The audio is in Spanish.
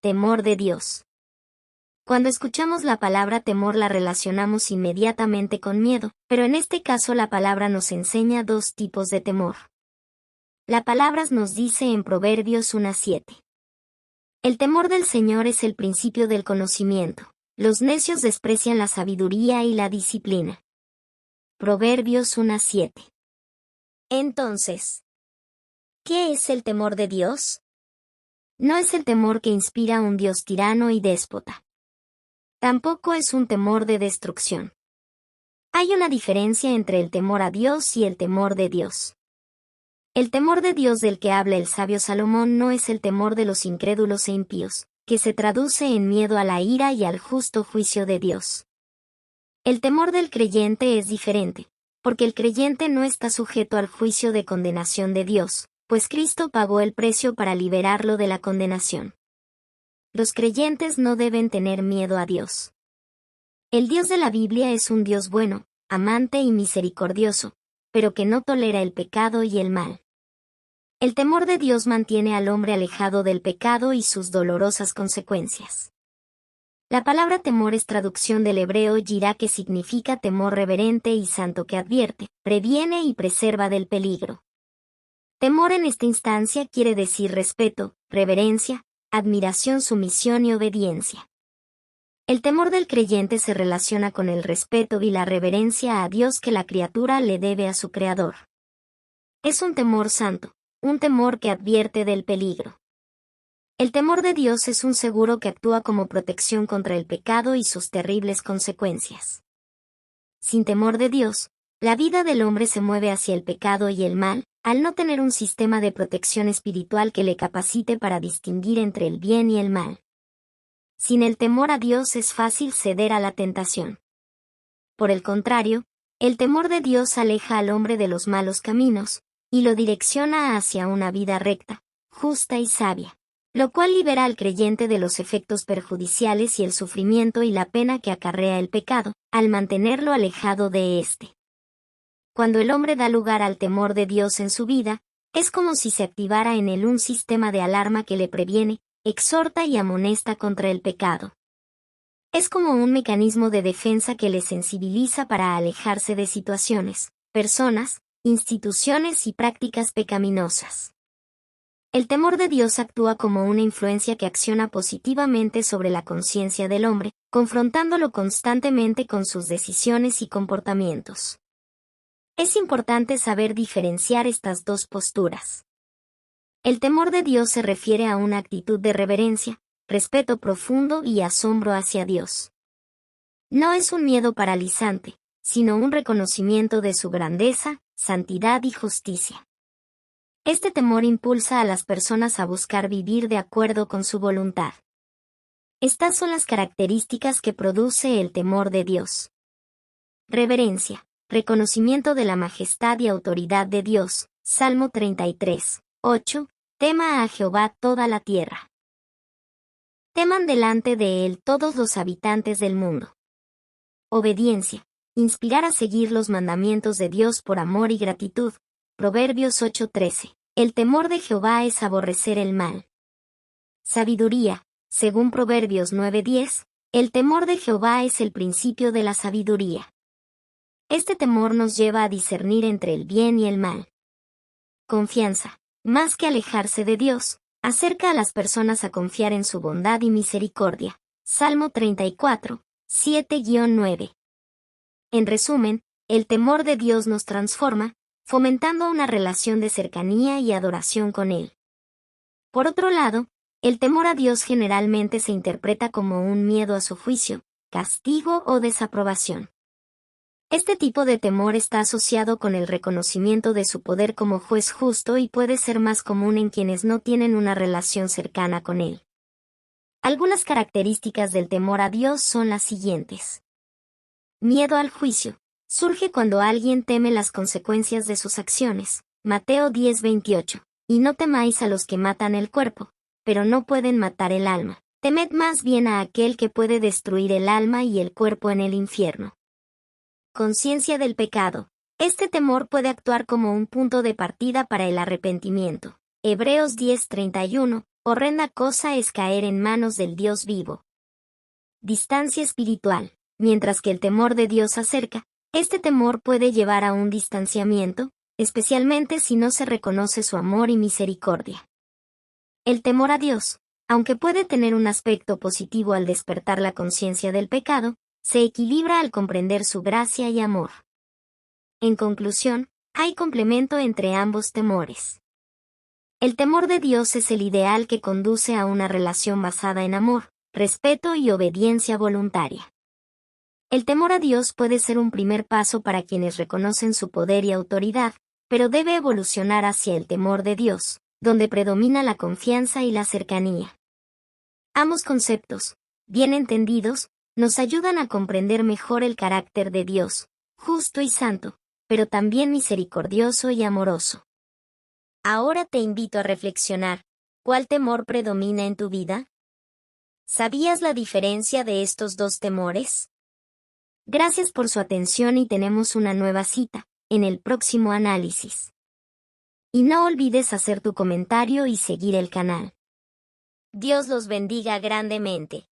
temor de Dios. Cuando escuchamos la palabra temor la relacionamos inmediatamente con miedo, pero en este caso la palabra nos enseña dos tipos de temor. La palabra nos dice en Proverbios 1:7. El temor del Señor es el principio del conocimiento. Los necios desprecian la sabiduría y la disciplina. Proverbios 1:7. Entonces, ¿qué es el temor de Dios? No es el temor que inspira un Dios tirano y déspota. Tampoco es un temor de destrucción. Hay una diferencia entre el temor a Dios y el temor de Dios. El temor de Dios del que habla el sabio Salomón no es el temor de los incrédulos e impíos, que se traduce en miedo a la ira y al justo juicio de Dios. El temor del creyente es diferente, porque el creyente no está sujeto al juicio de condenación de Dios, pues Cristo pagó el precio para liberarlo de la condenación. Los creyentes no deben tener miedo a Dios. El Dios de la Biblia es un Dios bueno, amante y misericordioso, pero que no tolera el pecado y el mal. El temor de Dios mantiene al hombre alejado del pecado y sus dolorosas consecuencias. La palabra temor es traducción del hebreo yirá, que significa temor reverente y santo que advierte, previene y preserva del peligro. Temor en esta instancia quiere decir respeto, reverencia, admiración, sumisión y obediencia. El temor del creyente se relaciona con el respeto y la reverencia a Dios que la criatura le debe a su Creador. Es un temor santo, un temor que advierte del peligro. El temor de Dios es un seguro que actúa como protección contra el pecado y sus terribles consecuencias. Sin temor de Dios, la vida del hombre se mueve hacia el pecado y el mal, al no tener un sistema de protección espiritual que le capacite para distinguir entre el bien y el mal. Sin el temor a Dios es fácil ceder a la tentación. Por el contrario, el temor de Dios aleja al hombre de los malos caminos, y lo direcciona hacia una vida recta, justa y sabia, lo cual libera al creyente de los efectos perjudiciales y el sufrimiento y la pena que acarrea el pecado, al mantenerlo alejado de éste. Cuando el hombre da lugar al temor de Dios en su vida, es como si se activara en él un sistema de alarma que le previene, exhorta y amonesta contra el pecado. Es como un mecanismo de defensa que le sensibiliza para alejarse de situaciones, personas, instituciones y prácticas pecaminosas. El temor de Dios actúa como una influencia que acciona positivamente sobre la conciencia del hombre, confrontándolo constantemente con sus decisiones y comportamientos. Es importante saber diferenciar estas dos posturas. El temor de Dios se refiere a una actitud de reverencia, respeto profundo y asombro hacia Dios. No es un miedo paralizante, sino un reconocimiento de su grandeza, santidad y justicia. Este temor impulsa a las personas a buscar vivir de acuerdo con su voluntad. Estas son las características que produce el temor de Dios. Reverencia, reconocimiento de la majestad y autoridad de Dios, Salmo 33, 8, tema a Jehová toda la tierra. Teman delante de él todos los habitantes del mundo. Obediencia, inspirar a seguir los mandamientos de Dios por amor y gratitud, Proverbios 8:13. El temor de Jehová es aborrecer el mal. Sabiduría, según Proverbios 9:10, el temor de Jehová es el principio de la sabiduría. Este temor nos lleva a discernir entre el bien y el mal. Confianza, más que alejarse de Dios, acerca a las personas a confiar en su bondad y misericordia. Salmo 34, 7-9. En resumen, el temor de Dios nos transforma, fomentando una relación de cercanía y adoración con Él. Por otro lado, el temor a Dios generalmente se interpreta como un miedo a su juicio, castigo o desaprobación. Este tipo de temor está asociado con el reconocimiento de su poder como juez justo y puede ser más común en quienes no tienen una relación cercana con Él. Algunas características del temor a Dios son las siguientes. Miedo al juicio. Surge cuando alguien teme las consecuencias de sus acciones. Mateo 10:28. Y no temáis a los que matan el cuerpo, pero no pueden matar el alma. Temed más bien a aquel que puede destruir el alma y el cuerpo en el infierno. Conciencia del pecado. Este temor puede actuar como un punto de partida para el arrepentimiento. Hebreos 10:31, Horrenda cosa es caer en manos del Dios vivo. Distancia espiritual. Mientras que el temor de Dios acerca, este temor puede llevar a un distanciamiento, especialmente si no se reconoce su amor y misericordia. El temor a Dios, aunque puede tener un aspecto positivo al despertar la conciencia del pecado, se equilibra al comprender su gracia y amor. En conclusión, hay complemento entre ambos temores. El temor de Dios es el ideal que conduce a una relación basada en amor, respeto y obediencia voluntaria. El temor a Dios puede ser un primer paso para quienes reconocen su poder y autoridad, pero debe evolucionar hacia el temor de Dios, donde predomina la confianza y la cercanía. Ambos conceptos, bien entendidos, nos ayudan a comprender mejor el carácter de Dios, justo y santo, pero también misericordioso y amoroso. Ahora te invito a reflexionar, ¿cuál temor predomina en tu vida? ¿Sabías la diferencia de estos dos temores? Gracias por su atención y tenemos una nueva cita, en el próximo análisis. Y no olvides hacer tu comentario y seguir el canal. Dios los bendiga grandemente.